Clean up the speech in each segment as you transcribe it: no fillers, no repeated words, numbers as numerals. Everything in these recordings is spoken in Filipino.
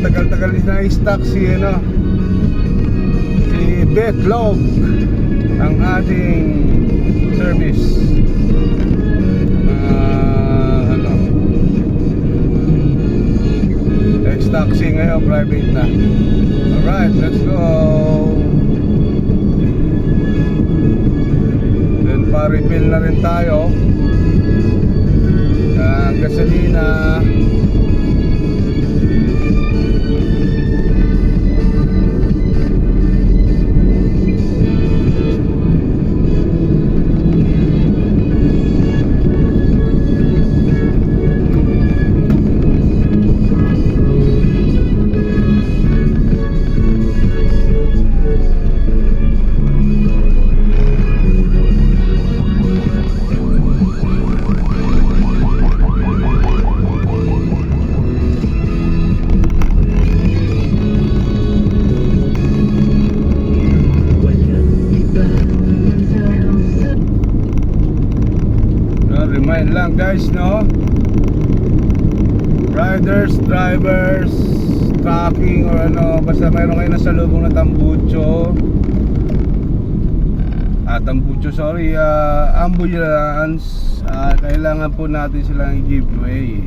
matagal-tagal na i-stock si Betlog, ang ating service ex-taxi ngayon, private na. Alright, let's go. Then pa-refill na rin tayo ng gasolina. Remind lang guys, no, riders, drivers, trucking or basta mayroon kayo nasa lubong na tambucho, ambulance, kailangan po natin silang i-giveaway.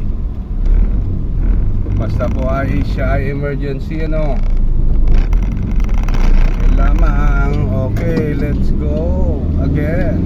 Basta po siya ay emergency, lamang. Okay, let's go again.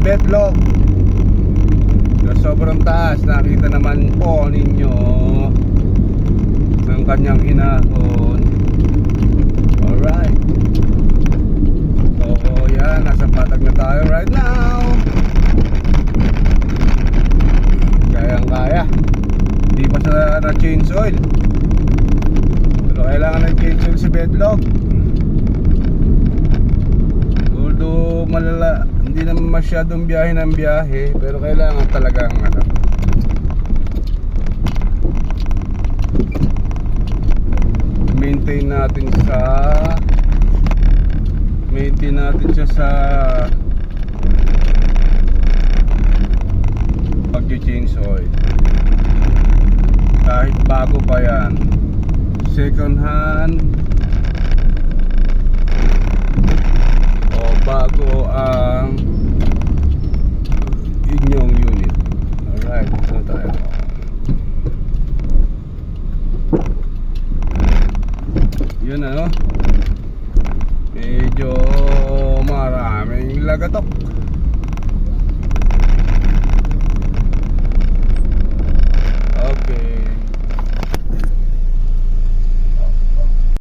Betlog, sobrang taas. Nakita naman po ninyo ng kanyang hinahon. Alright, so yan, nasa patag na tayo right now. Kayang kaya. Hindi pa sa na-change oil, pero kailangan na-change oil si Betlog. Although malala, hindi naman masyadong biyahe ng biyahe, pero kailangan talagang maintain natin siya sa pag-change oil. Kahit bago pa yan, second hand o bago ang inyong unit. Alright, ito tayo. Yun medyo maraming lagatok. Okay.